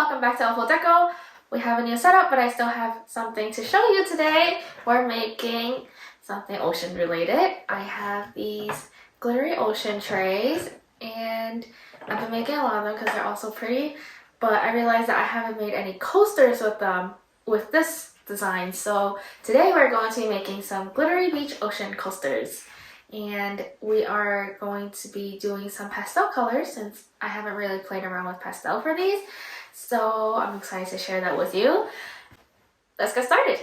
welcome back to Awful Deco. We have a new setup, but I still have something to show you today. We're making something ocean related. I have these glittery ocean trays, and I've been making a lot of them because they're all so pretty, but I realized that I haven't made any coasters with them with this design. So today we're going to be making some glittery beach ocean coasters. And we are going to be doing some pastel colors since I haven't really played around with pastel for these. So I'm excited to share that with you. Let's get started.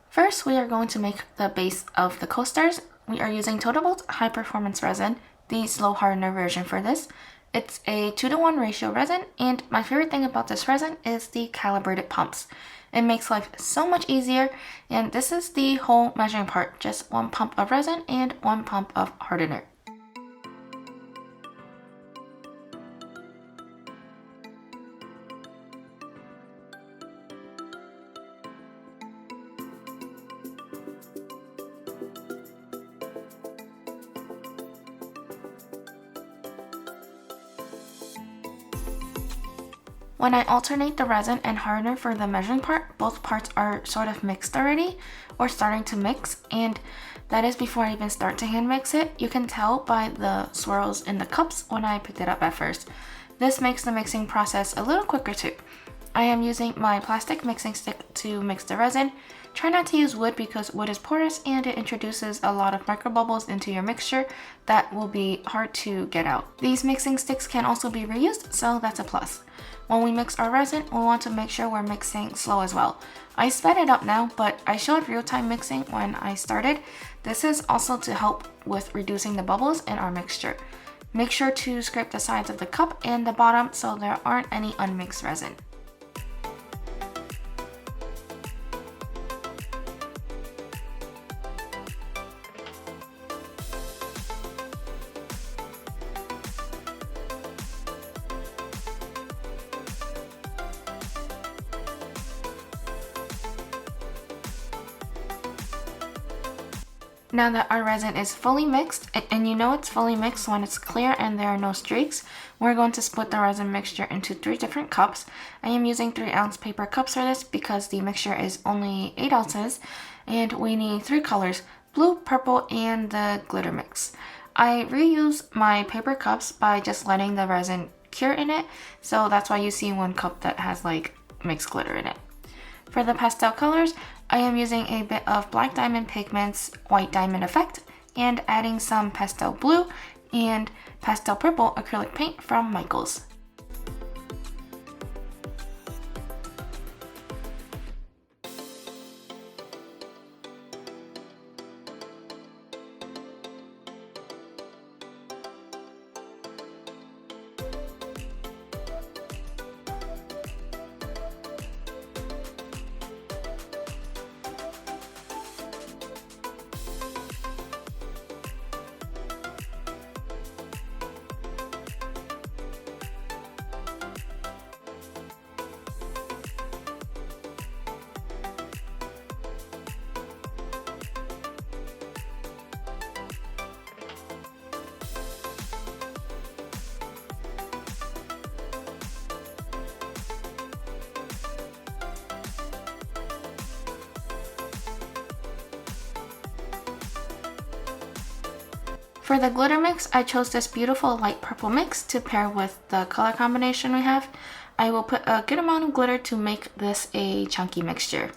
First, we are going to make the base of the coasters. We are using Total high performance resin, the slow hardener version for this. It's a 2:1 ratio resin, and my favorite thing about this resin is the calibrated pumps. It makes life so much easier, and this is the whole measuring part, just 1 pump of resin and 1 pump of hardener. When I alternate the resin and hardener for the measuring part, both parts are sort of mixed already or starting to mix, and that is before I even start to hand mix it. You can tell by the swirls in the cups when I picked it up at first. This makes the mixing process a little quicker too. I am using my plastic mixing stick to mix the resin. Try not to use wood because wood is porous and it introduces a lot of microbubbles into your mixture that will be hard to get out. These mixing sticks can also be reused, so that's a plus. When we mix our resin, we want to make sure we're mixing slow as well. I sped it up now, but I showed real-time mixing when I started. This is also to help with reducing the bubbles in our mixture. Make sure to scrape the sides of the cup and the bottom so there aren't any unmixed resin. Now that our resin is fully mixed, and you know it's fully mixed when it's clear and there are no streaks, we're going to split the resin mixture into 3 different cups. I am using 3-ounce paper cups for this because the mixture is only 8 ounces, and we need 3 colors, blue, purple, and the glitter mix. I reuse my paper cups by just letting the resin cure in it, so that's why you see 1 cup that has like mixed glitter in it. For the pastel colors, I am using a bit of Black Diamond Pigment's White Diamond Effect and adding some pastel blue and pastel purple acrylic paint from Michaels. For the glitter mix, I chose this beautiful light purple mix to pair with the color combination we have. I will put a good amount of glitter to make this a chunky mixture.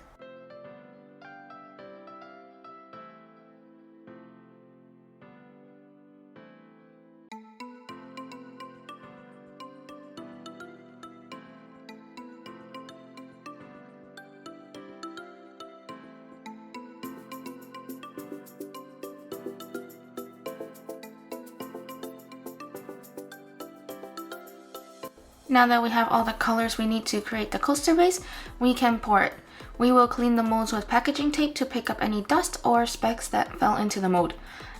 Now that we have all the colors we need to create the coaster base, we can pour it. We will clean the molds with packaging tape to pick up any dust or specks that fell into the mold.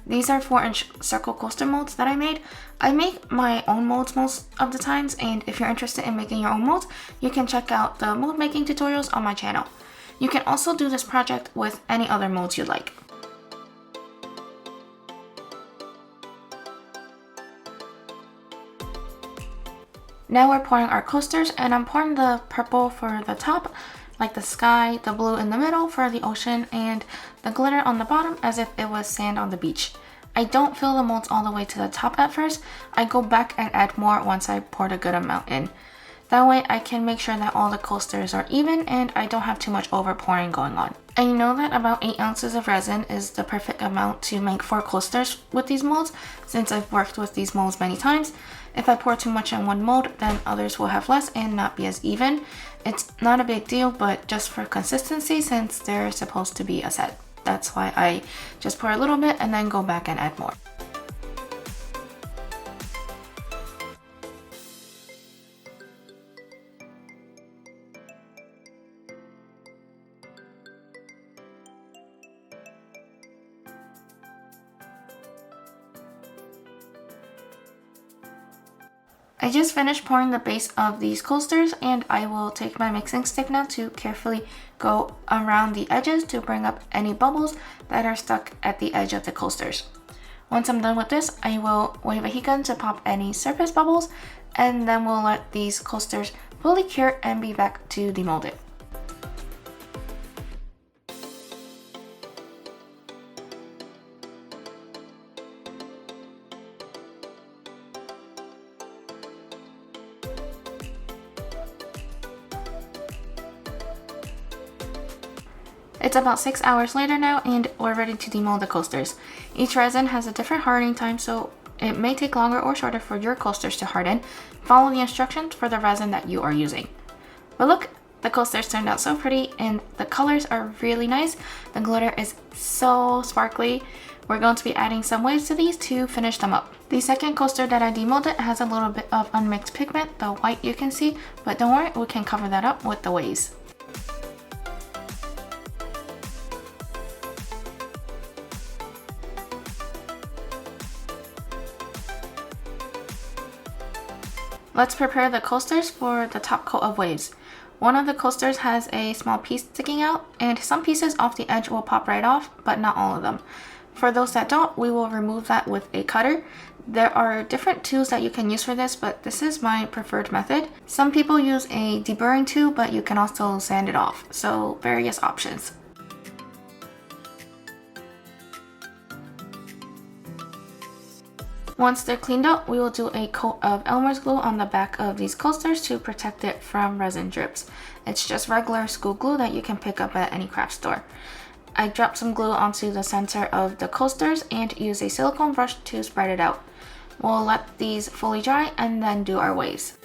These are 4-inch circle coaster molds that I made. I make my own molds most of the times, and if you're interested in making your own molds, you can check out the mold making tutorials on my channel. You can also do this project with any other molds you like. Now we're pouring our coasters, and I'm pouring the purple for the top, like the sky, the blue in the middle for the ocean, and the glitter on the bottom as if it was sand on the beach. I don't fill the molds all the way to the top at first. I go back and add more once I poured a good amount in. That way I can make sure that all the coasters are even and I don't have too much over pouring going on. I know that about 8 ounces of resin is the perfect amount to make 4 coasters with these molds, since I've worked with these molds many times. If I pour too much in one mold, then others will have less and not be as even. It's not a big deal, but just for consistency, since they're supposed to be a set. That's why I just pour a little bit and then go back and add more. I just finished pouring the base of these coasters, and I will take my mixing stick now to carefully go around the edges to bring up any bubbles that are stuck at the edge of the coasters. Once I'm done with this, I will wave a heat gun to pop any surface bubbles, and then we'll let these coasters fully cure and be back to demolded. It's about 6 hours later now, and we're ready to demold the coasters. Each resin has a different hardening time, so it may take longer or shorter for your coasters to harden. Follow the instructions for the resin that you are using. But look, the coasters turned out so pretty and the colors are really nice. The glitter is so sparkly. We're going to be adding some waves to these to finish them up. The second coaster that I demolded has a little bit of unmixed pigment, the white you can see, but don't worry, we can cover that up with the waves. Let's prepare the coasters for the top coat of waves. One of the coasters has a small piece sticking out, and some pieces off the edge will pop right off, but not all of them. For those that don't, we will remove that with a cutter. There are different tools that you can use for this, but this is my preferred method. Some people use a deburring tool, but you can also sand it off, so various options. Once they're cleaned up, we will do a coat of Elmer's glue on the back of these coasters to protect it from resin drips. It's just regular school glue that you can pick up at any craft store. I dropped some glue onto the center of the coasters and use a silicone brush to spread it out. We'll let these fully dry and then do our waves.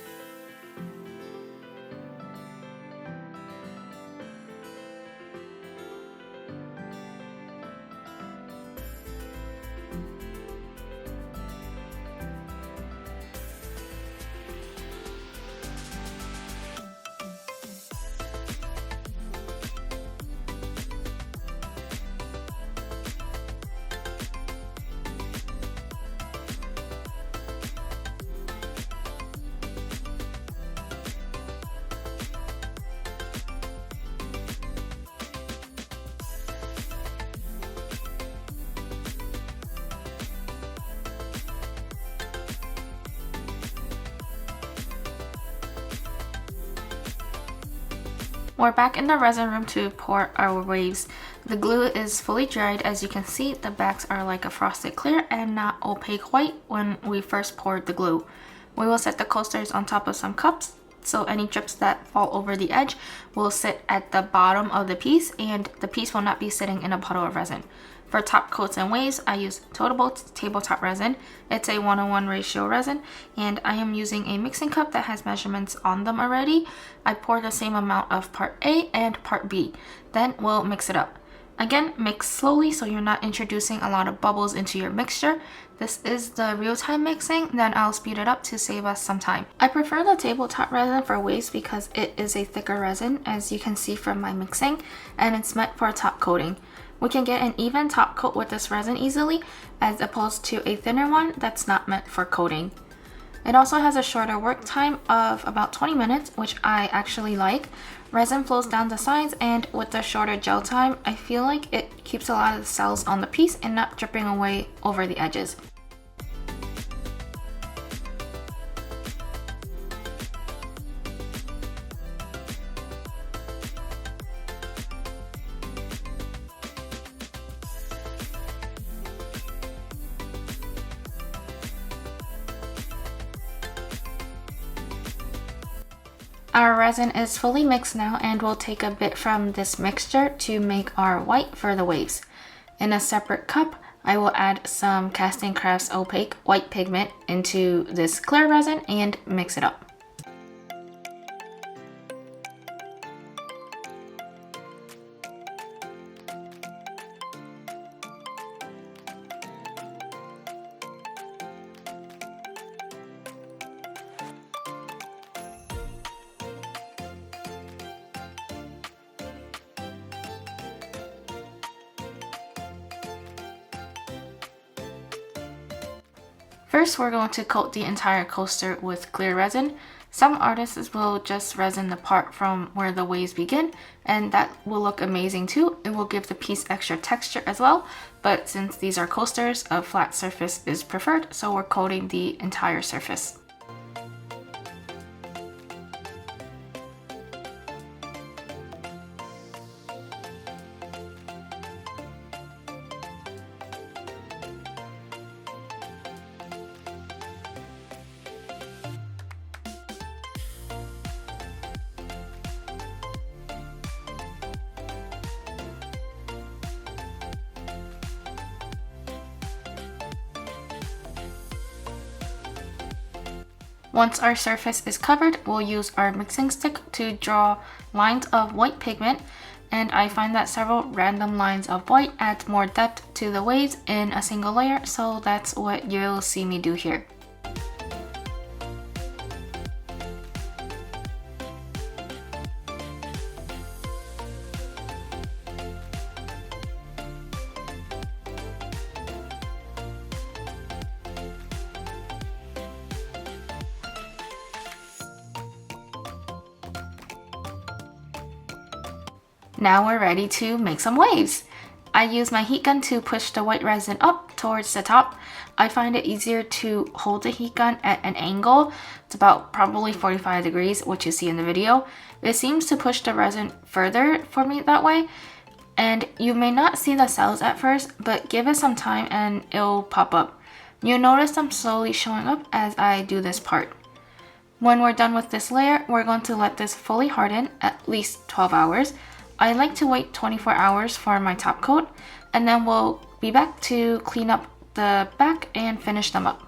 We're back in the resin room to pour our waves. The glue is fully dried. As you can see, the backs are like a frosted clear and not opaque white when we first poured the glue. We will set the coasters on top of some cups, so any drips that fall over the edge will sit at the bottom of the piece, and the piece will not be sitting in a puddle of resin. For top coats and waves, I use Total tabletop resin. It's a 1:1 ratio resin, and I am using a mixing cup that has measurements on them already. I pour the same amount of part A and part B. Then we'll mix it up. Again, mix slowly so you're not introducing a lot of bubbles into your mixture. This is the real-time mixing, then I'll speed it up to save us some time. I prefer the tabletop resin for waves because it is a thicker resin, as you can see from my mixing, and it's meant for a top coating. We can get an even top coat with this resin easily, as opposed to a thinner one that's not meant for coating. It also has a shorter work time of about 20 minutes, which I actually like. Resin flows down the sides, and with the shorter gel time, I feel like it keeps a lot of the cells on the piece and not dripping away over the edges. Our resin is fully mixed now, and we'll take a bit from this mixture to make our white for the waves. In a separate cup, I will add some Casting Crafts opaque white pigment into this clear resin and mix it up. First, we're going to coat the entire coaster with clear resin. Some artists will just resin the part from where the waves begin, and that will look amazing too. It will give the piece extra texture as well, but since these are coasters, a flat surface is preferred, so we're coating the entire surface. Once our surface is covered, we'll use our mixing stick to draw lines of white pigment, and I find that several random lines of white add more depth to the waves in a single layer, so that's what you'll see me do here. Now we're ready to make some waves. I use my heat gun to push the white resin up towards the top. I find it easier to hold the heat gun at an angle. It's about probably 45 degrees, which you see in the video. It seems to push the resin further for me that way. And you may not see the cells at first, but give it some time and it'll pop up. You'll notice them slowly showing up as I do this part. When we're done with this layer, we're going to let this fully harden, at least 12 hours. I like to wait 24 hours for my top coat, and then we'll be back to clean up the back and finish them up.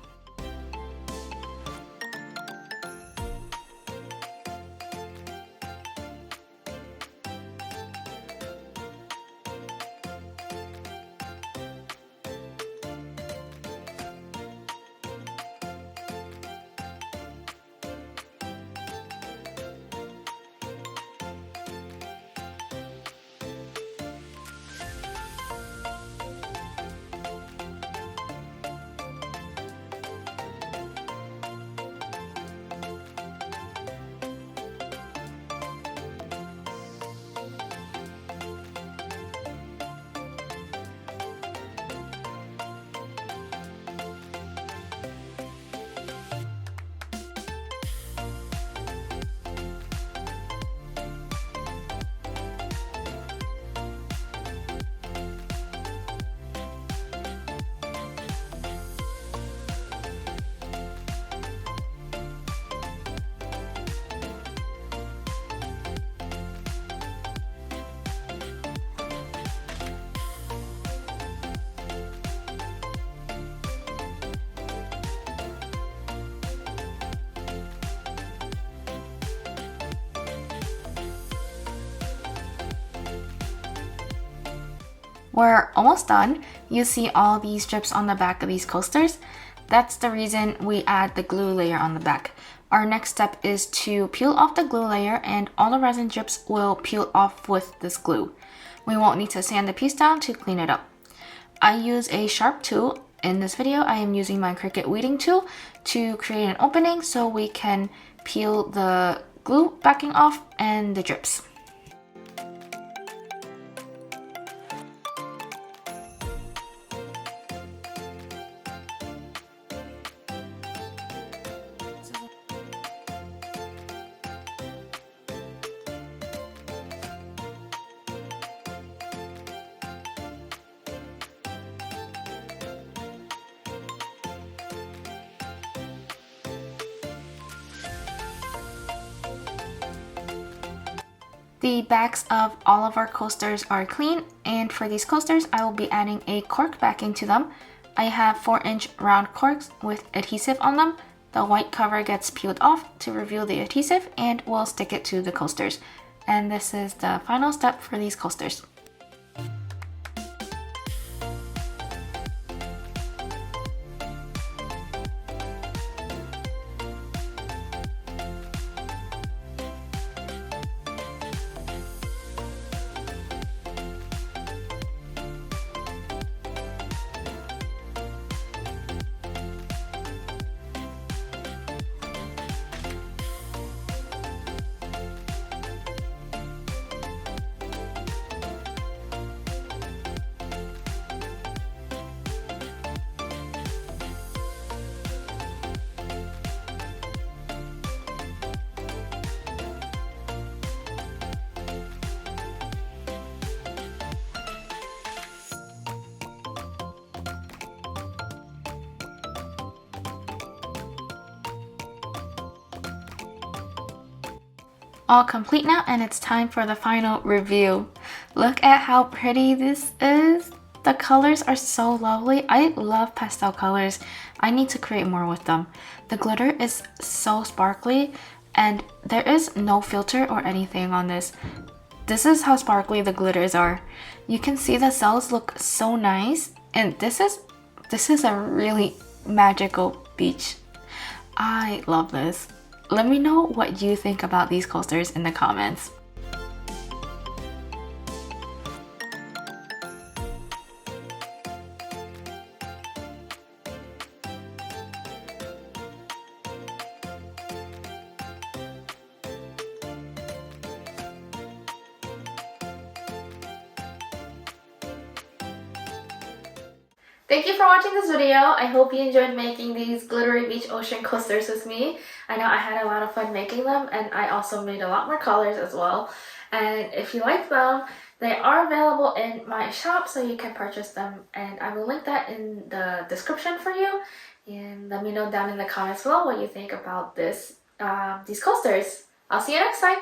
We're almost done. You see all these strips on the back of these coasters. That's the reason we add the glue layer on the back. Our next step is to peel off the glue layer, and all the resin drips will peel off with this glue. We won't need to sand the piece down to clean it up. I use a sharp tool. In this video, I am using my Cricut weeding tool to create an opening so we can peel the glue backing off and the drips. The backs of all of our coasters are clean, and for these coasters I will be adding a cork backing to them. I have 4-inch round corks with adhesive on them. The white cover gets peeled off to reveal the adhesive and we'll stick it to the coasters. And this is the final step for these coasters. All complete now, and it's time for the final review. Look at how pretty this is. The colors are so lovely. I love pastel colors. I need to create more with them. The glitter is so sparkly and there is no filter or anything on this. This is how sparkly the glitters are. You can see the cells look so nice, and this is a really magical beach. I love this. Let me know what you think about these coasters in the comments. Thank you for watching this video. I hope you enjoyed making these glittery beach ocean coasters with me. I know I had a lot of fun making them, and I also made a lot more colors as well. And if you like them, they are available in my shop, so you can purchase them, and I will link that in the description for you. And let me know down in the comments below what you think about these coasters. I'll see you next time.